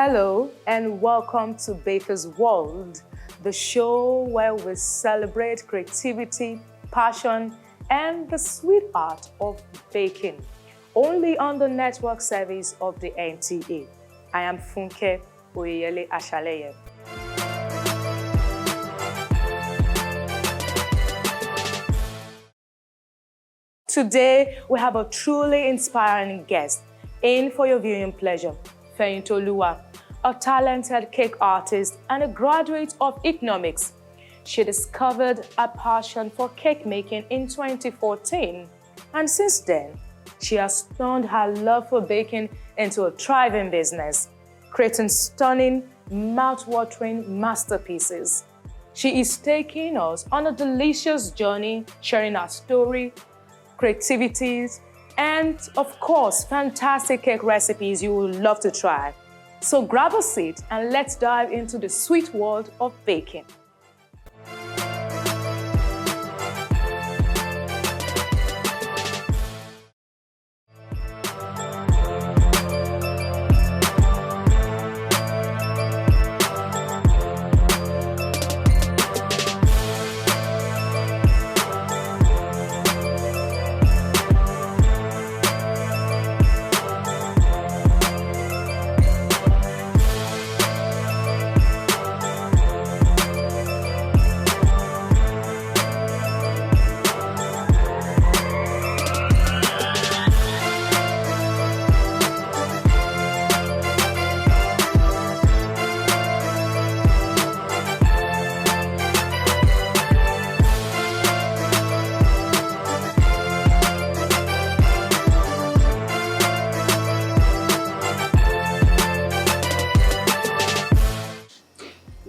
Hello and welcome to Baker's World, the show where we celebrate creativity, passion, and the sweet art of baking, only on the network service of the NTA. I am Funke Oyeyele Ashaleye. Today, we have a truly inspiring guest in for your viewing pleasure, Feyintoluwa, a talented cake artist and a graduate of economics. She discovered a passion for cake making in 2014, and since then, she has turned her love for baking into a thriving business, creating stunning, mouth-watering masterpieces. She is taking us on a delicious journey, sharing her story, creativities, and of course, fantastic cake recipes you will love to try. So grab a seat and let's dive into the sweet world of baking.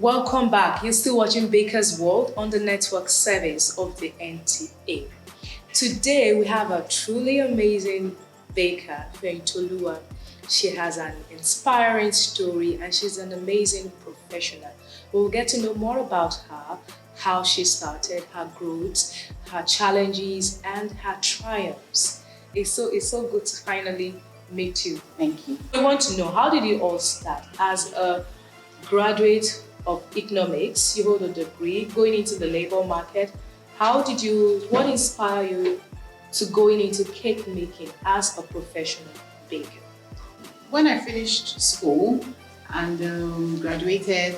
Welcome back. You're still watching Baker's World on the network service of the NTA. Today we have a truly amazing baker, Feyintoluwa. She has an inspiring story and she's an amazing professional. We'll get to know more about her, how she started, her growth, her challenges, and her triumphs. It's so good to finally meet you. Thank you. I want to know, how did you all start? As a graduate of economics, you hold a degree, going into the labor market. What inspired you to going into cake making as a professional baker? When I finished school and graduated,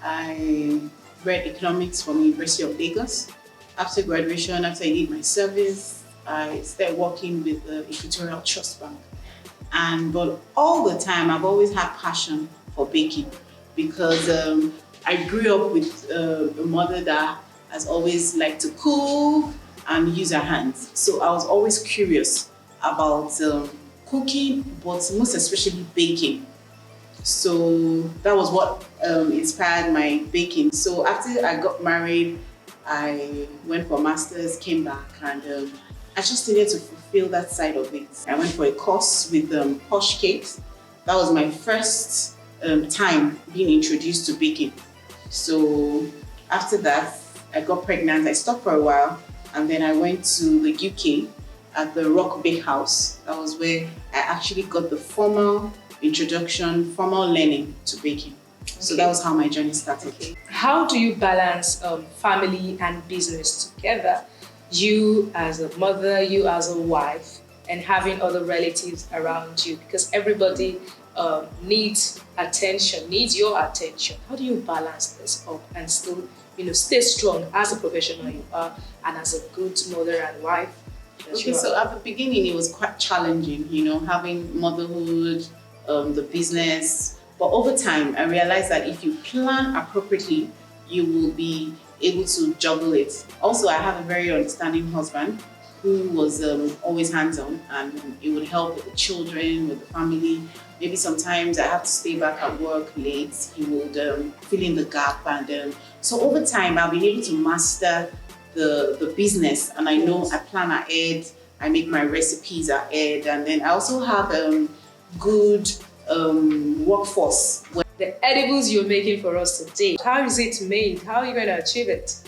I read economics from the University of Lagos. After graduation, after I did my service, I started working with the Equatorial Trust Bank. But all the time, I've always had passion for baking because I grew up with a mother that has always liked to cook and use her hands. So I was always curious about cooking, but most especially baking. So that was what inspired my baking. So after I got married, I went for masters, came back, and I just needed to fulfill that side of it. I went for a course with Posh Cakes. That was my first time being introduced to baking. So after that, I got pregnant. I stopped for a while, and then I went to the UK at the Rock Bake House. That was where I actually got the formal introduction, formal learning to baking. Okay. So that was how my journey started. Okay. How do you balance family and business together? You as a mother, you as a wife, and having other relatives around you, because everybody needs attention, needs your attention. How do you balance this up and still, stay strong as a professional you are and as a good mother and wife? Okay, so at the beginning it was quite challenging, having motherhood, the business. But over time, I realized that if you plan appropriately, you will be able to juggle it. Also, I have a very understanding husband who was always hands-on, and it would help with the children, with the family. Maybe sometimes I have to stay back at work late. He would fill in the gap, and so over time I've been able to master the business, and I know I plan ahead. I make my recipes ahead, and then I also have good workforce. The edibles you're making for us today, how is it made? How are you going to achieve it?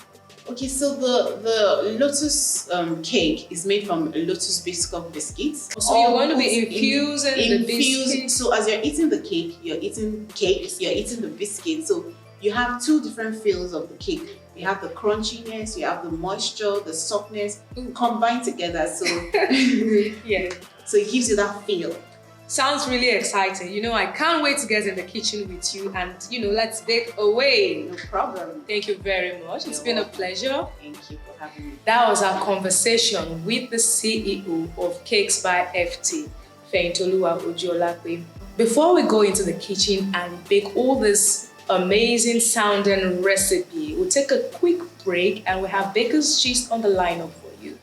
Okay, so the Lotus cake is made from Lotus biscuit biscuits. So you're going to be infusing the biscuits. So as you're eating the cake, you're eating the biscuit. So you have two different feels of the cake. You have the crunchiness, you have the moisture, the softness combined together. So Yeah. So it gives you that feel. Sounds really exciting. You know, I can't wait to get in the kitchen with you and, you know, let's bake away. No problem. Thank you very much. It's been a pleasure. Thank you for having me. That was our conversation with the CEO of Cakes by FT, Feyintoluwa Ojiolape. Before we go into the kitchen and bake all this amazing sounding recipe, we'll take a quick break and we have baker's gist on the lineup for you.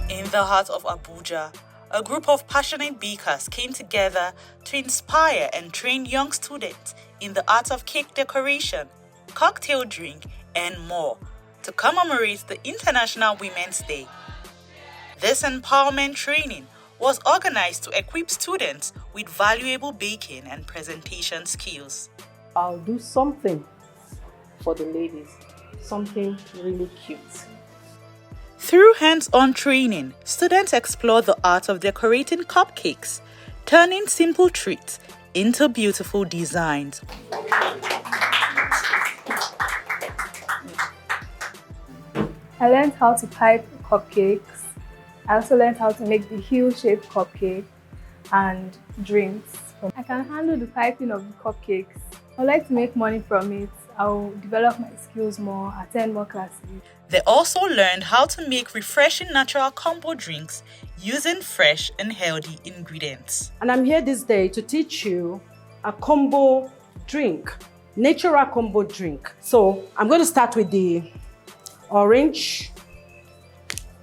In the heart of Abuja, a group of passionate bakers came together to inspire and train young students in the art of cake decoration, cocktail drink, and more to commemorate the International Women's Day. This empowerment training was organized to equip students with valuable baking and presentation skills. I'll do something for the ladies, something really cute. Through hands-on training, students explore the art of decorating cupcakes, turning simple treats into beautiful designs. I learned how to pipe cupcakes. I also learned how to make the heel-shaped cupcake and drinks. I can handle the piping of the cupcakes. I would like to make money from it. I will develop my skills more, attend more classes. They also learned how to make refreshing natural combo drinks using fresh and healthy ingredients. And I'm here this day to teach you a combo drink, natural combo drink. So I'm going to start with the orange.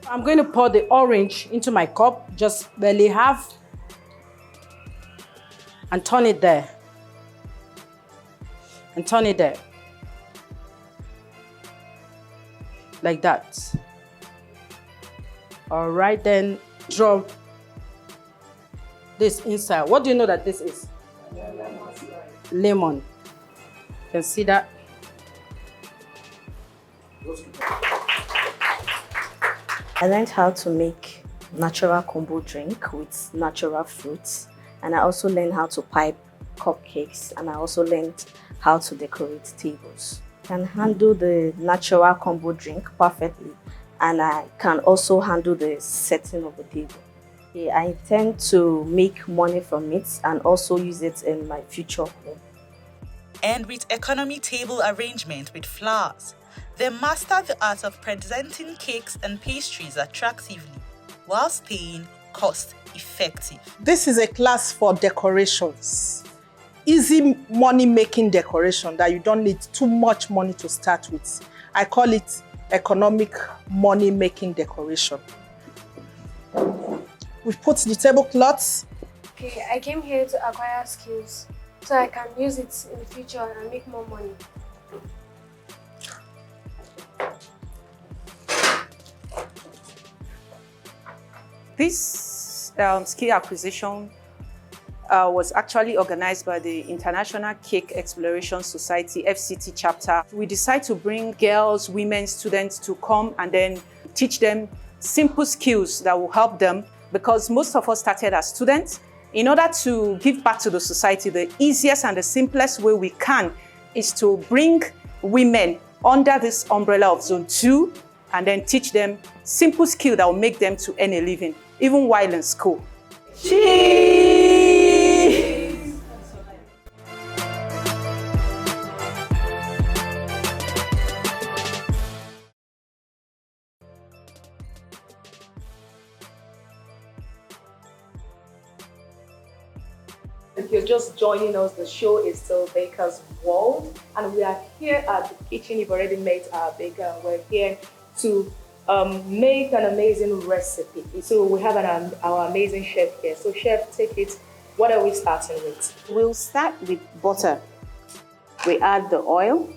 I'm going to pour the orange into my cup, just barely half, and turn it there. And turn it there. Like that. All right, then drop this inside. What do you know that this is? Lemon. You can see that. I learned how to make natural combo drink with natural fruits, and I also learned how to pipe cupcakes, and I also learned how to decorate tables. I can handle the natural combo drink perfectly, and I can also handle the setting of the table. I intend to make money from it and also use it in my future home. And with economy table arrangement with flowers, they master the art of presenting cakes and pastries attractively while staying cost effective. This is a class for decorations. Easy money-making decoration that you don't need too much money to start with. I call it economic money-making decoration. We've put the tablecloths. Okay, I came here to acquire skills so I can use it in the future and make more money. This skill acquisition was actually organized by the International Cake Exploration Society, FCT chapter. We decided to bring girls, women, students to come and then teach them simple skills that will help them, because most of us started as students. In order to give back to the society, the easiest and the simplest way we can is to bring women under this umbrella of Zone 2 and then teach them simple skills that will make them to earn a living, even while in school. Cheers! If you're just joining us, the show is still Baker's World, and we are here at the kitchen. You've already met our baker. We're here to make an amazing recipe. So we have our amazing chef here. So chef, take it. What are we starting with? We'll start with butter. We add the oil.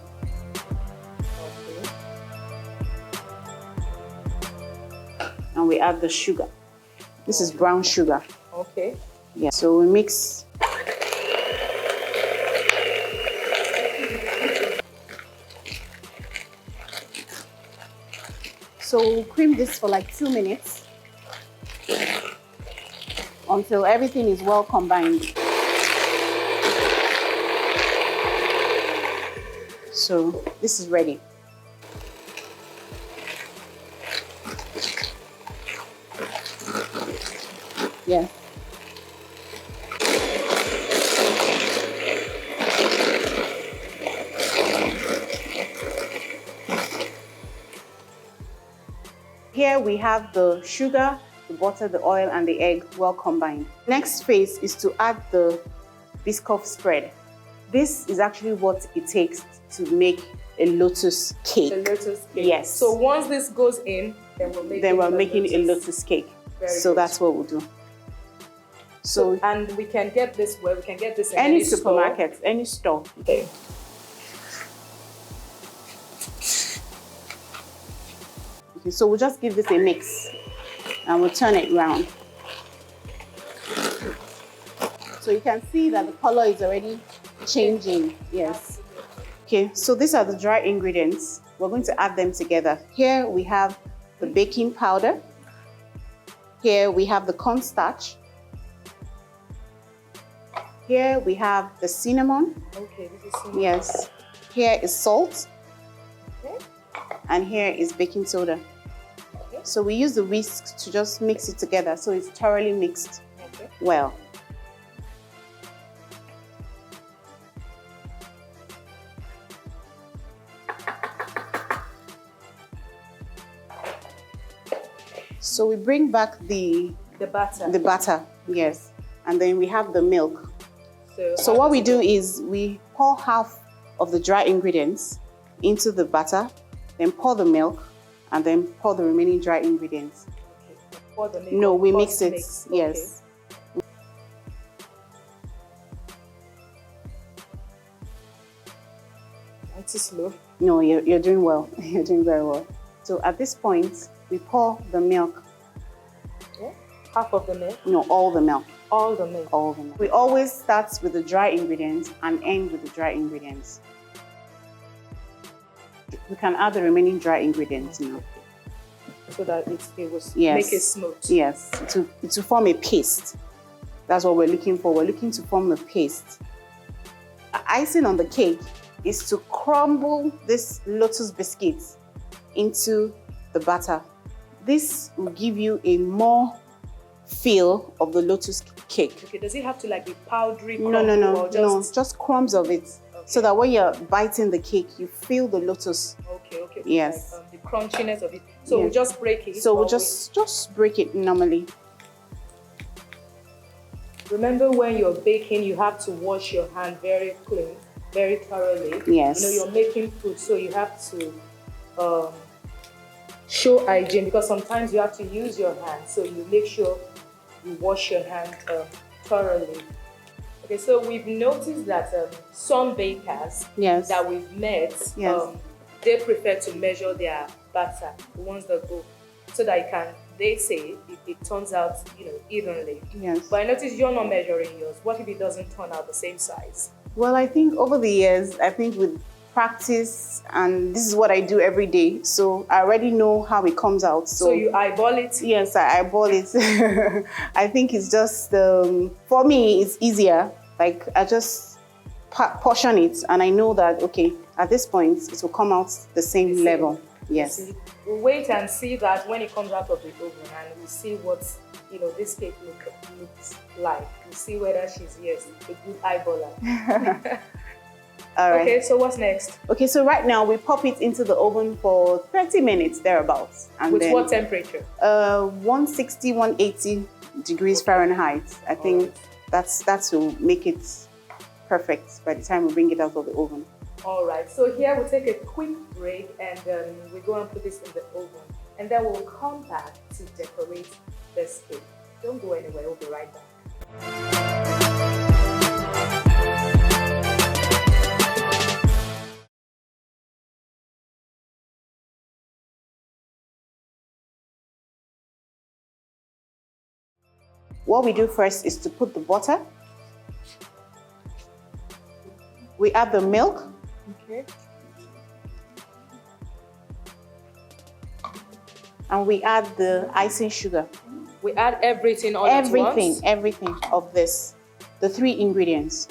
and we add the sugar. This is brown sugar. Okay. Yeah, so we mix. So we'll cream this for like 2 minutes until everything is well combined. So this is ready. Yeah. Here we have the sugar, the butter, the oil, and the egg well combined. Next phase is to add the biscoff spread. This is actually what it takes to make a lotus cake. The lotus cake. Yes. So once this goes in, then we're making a lotus cake. So that's what we'll do. So and we can get this where we can get this in any store. supermarket, any store. Okay. Okay, so we'll just give this a mix and we'll turn it round. So you can see that the color is already changing. Yes. Okay, so these are the dry ingredients. We're going to add them together. Here we have the baking powder. Here we have the cornstarch. Here we have the cinnamon. Okay, this is cinnamon. Yes. Here is salt. Okay. And here is baking soda. Okay. So we use the whisk to just mix it together so it's thoroughly mixed well. So we bring back the batter. The batter, yes. And then we have the milk. So what we do is we pour half of the dry ingredients into the batter, then pour the milk, and then pour the remaining dry ingredients. Okay. Pour the milk. No, we mix it, yes. Too slow. No, you're doing well. You're doing very well. So at this point, we pour the milk. Yeah. Half of the milk? No, all the milk. All the milk. All the milk. We always start with the dry ingredients and end with the dry ingredients. We can add the remaining dry ingredients now. So that it will Yes. make it smooth. Yes, to form a paste. That's what we're looking for. We're looking to form a paste. Icing on the cake is to crumble this lotus biscuits into the batter. This will give you a more feel of the lotus cake. Okay, does it have to like be powdery? No, just crumbs of it. Okay. So that when you're biting the cake, you feel the lotus. Okay. Yes. Like, the crunchiness of it. So we'll just break it. So we'll just break it normally. Remember, when you're baking, you have to wash your hand very clean, very thoroughly. Yes. You know, you're making food, so you have to show hygiene, because sometimes you have to use your hand. So you make sure you wash your hand thoroughly. Okay, so we've noticed that some bakers that we've met, they prefer to measure their batter, the ones that go, so that they say it turns out, evenly. Yes. But I noticed you're not measuring yours. What if it doesn't turn out the same size? Well, I think over the years, with practice, and this is what I do every day, so I already know how it comes out. So you eyeball it? Yes, I eyeball it. I think it's just, for me, it's easier. Like, I just portion it, and I know that, okay, at this point, it will come out the same level. Yes. We'll wait and see that when it comes out of the oven, and we'll see what, this cake looks like. We'll see whether she's, a good eyeballer. All right. Okay, so what's next? Okay, so right now we pop it into the oven for 30 minutes, thereabouts. And with what temperature? 160, 180 degrees Fahrenheit. I think that will make it perfect by the time we bring it out of the oven. All right, so here we'll take a quick break, and we go and put this in the oven. And then we'll come back to decorate this cake. Don't go anywhere, we'll be right back. What we do first is to put the butter. We add the milk. Okay. And we add the icing sugar. We add everything all at once? Everything of this. The 3 ingredients.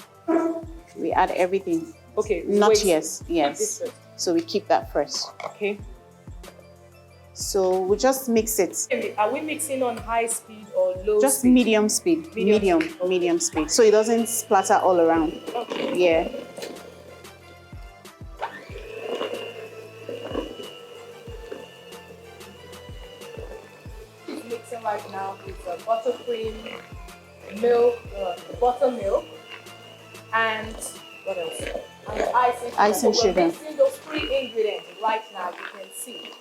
We add everything. Okay. Not wait. yes. This first. So we keep that first. Okay. So we just mix it. Are we mixing on high speed or low Just speed? medium speed. Medium speed. So it doesn't splatter all around. Okay. Yeah. Mixing right now with buttercream, milk, buttermilk, and what else? And the icing sugar. Icing So sugar. we're mixing those 3 ingredients right now. You can see.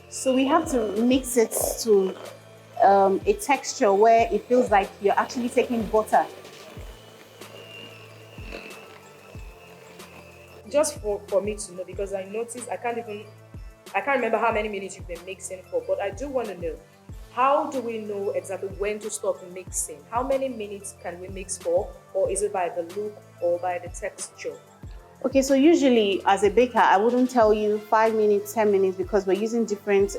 So we have to mix it to a texture where it feels like you're actually taking butter. Just for me to know, because I noticed I can't remember how many minutes you've been mixing for, but I do want to know, how do we know exactly when to stop mixing? How many minutes can we mix for, or is it by the look or by the texture? Okay, so usually as a baker, I wouldn't tell you 5 minutes, 10 minutes, because we're using different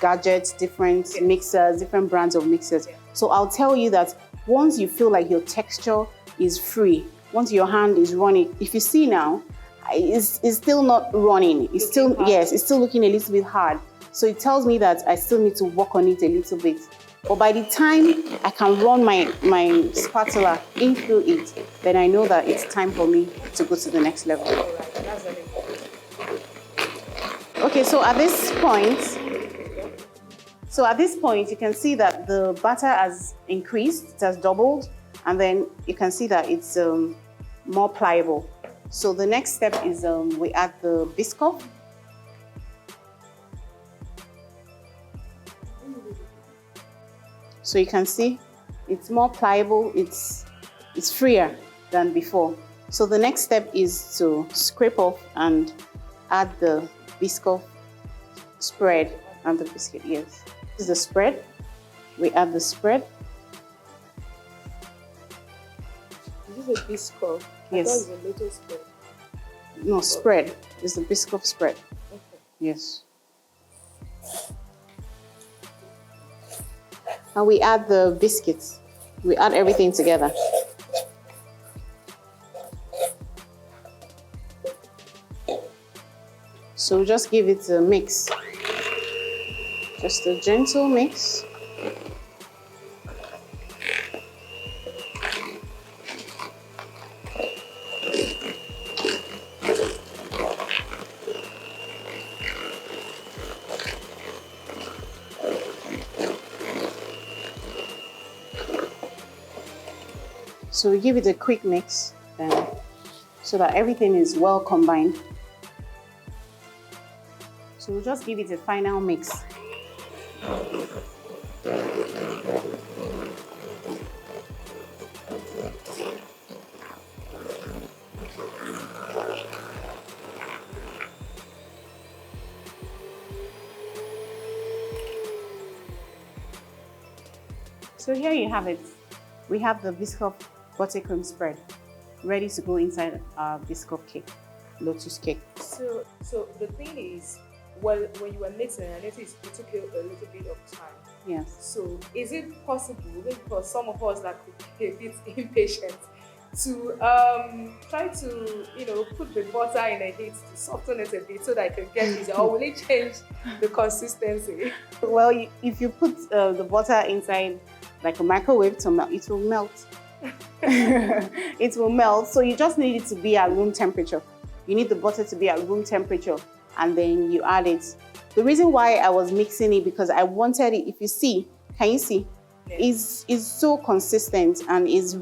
gadgets, different mixers, different brands of mixers. Yeah. So I'll tell you that once you feel like your texture is free, once your hand is running, if you see now, it's still not running. It's still, yes, it's still looking a little bit hard. So it tells me that I still need to work on it a little bit. But by the time I can run my spatula in through it, then I know that it's time for me to go to the next level. All right, that's very important. Okay, so at this point, you can see that the batter has increased, it has doubled, and then you can see that it's more pliable. So the next step is we add the biscuit. So you can see it's more pliable, it's freer than before. So the next step is to scrape off and add the biscuit spread and the biscuit, yes. This is the spread. We add the spread. Is this a biscuit? Yes. I thought it was a Lotus spread. No, spread. It's the biscuit spread. Okay. Yes. And we add the biscuits. We add everything together. So just give it a mix. Just a gentle mix. So we give it a quick mix so that everything is well combined. So we'll just give it a final mix. So here you have it. We have the biscuit buttercream spread ready to go inside our biscuit cake, Lotus cake. So the thing is, well, when you were mixing, I noticed it took you a little bit of time. Yes. So is it possible, for some of us that could be a bit impatient, to try to, put the butter in a heat to soften it a bit so that it can get easier, or will it change the consistency? Well, if you put the butter inside like a microwave to melt, it will melt. It will melt. So you just need it to be at room temperature. You need the butter to be at room temperature, and then you add it. The reason why I was mixing it, because I wanted it, if you see, can you see? Is so consistent and is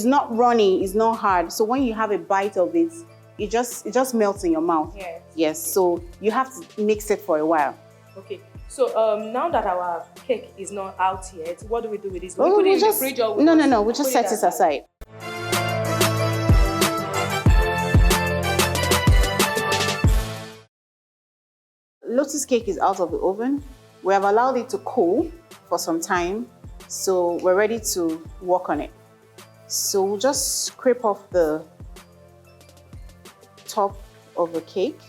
not runny, is not hard. So when you have a bite of it, it just melts in your mouth. Yes. Yes. So you have to mix it for a while. Okay. So now that our cake is not out yet, what do we do with this? Do we put it in the fridge or no. We just set it aside. Lotus cake is out of the oven. We have allowed it to cool for some time, so we're ready to work on it. So we'll just scrape off the top of the cake.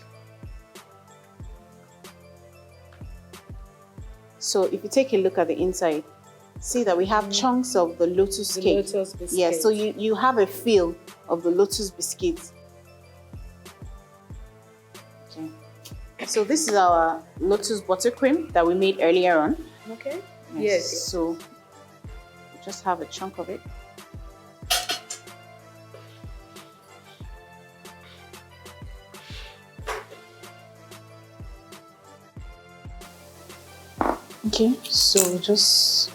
So if you take a look at the inside, see that we have chunks of the Lotus cake. Lotus biscuit. Yeah, so you have a feel of the Lotus biscuit. Okay. So this is our Lotus buttercream that we made earlier on. Okay. Yes. So we just have a chunk of it. Okay, so just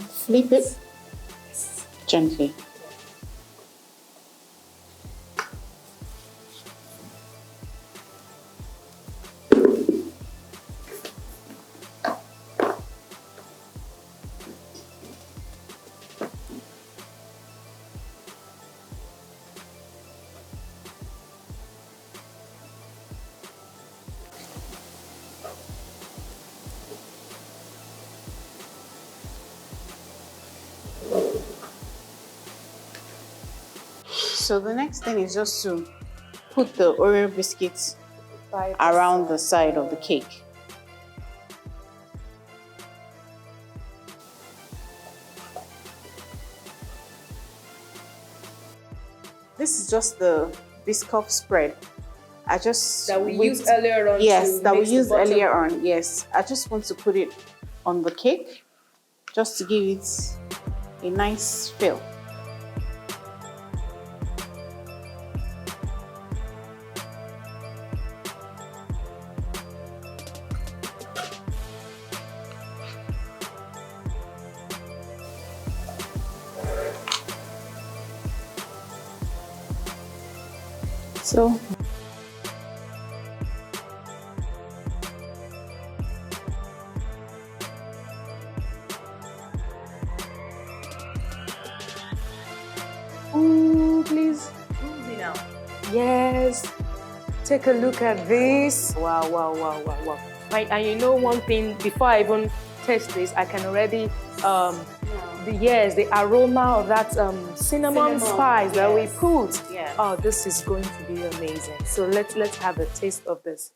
flip it gently. So the next thing is just to put the Oreo biscuits around the side of the cake. This is just the Biscoff spread. I just That we used earlier on. Yes, to that we mix the used butter. earlier on. Yes, I just want to put it on the cake just to give it a nice feel. So Ooh, please. Move me now. Yes. Take a look at this. Wow, wow, wow, wow, wow. And you know one thing, before I even taste this, I can already, the aroma of that cinnamon spice that we put. Yes. Oh, this is going to be amazing. So let's have a taste of this.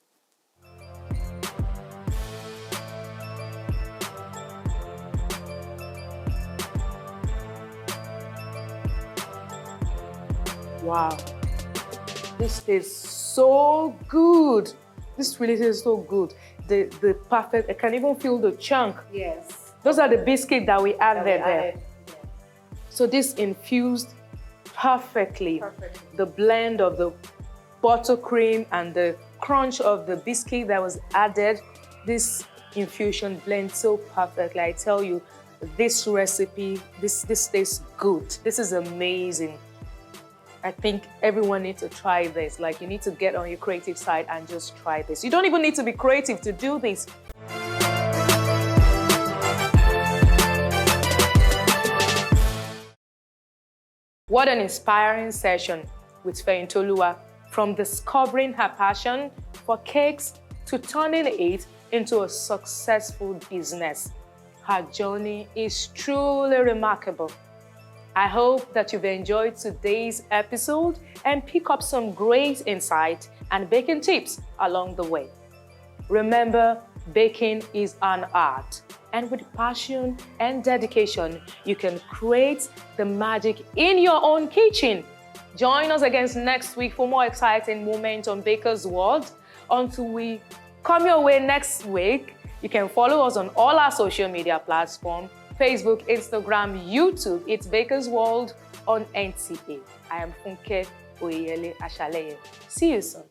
Wow, this tastes so good. This really tastes so good. The perfect, I can even feel the chunk. yes, Those are the biscuits that we added there. So this infused perfectly the blend of the buttercream and the crunch of the biscuit that was added. This infusion blends so perfectly. I tell you, this recipe, this tastes good. This is amazing. I think everyone needs to try this. Like, you need to get on your creative side and just try this. You don't even need to be creative to do this. What an inspiring session with Feyintoluwa, from discovering her passion for cakes to turning it into a successful business. Her journey is truly remarkable. I hope that you've enjoyed today's episode and pick up some great insight and baking tips along the way. Remember, baking is an art, and with passion and dedication, you can create the magic in your own kitchen. Join us again next week for more exciting moments on Baker's World. Until we come your way next week, you can follow us on all our social media platforms: Facebook, Instagram, YouTube. It's Baker's World on NTA. I am Funke Oyele Ashaleye. See you soon.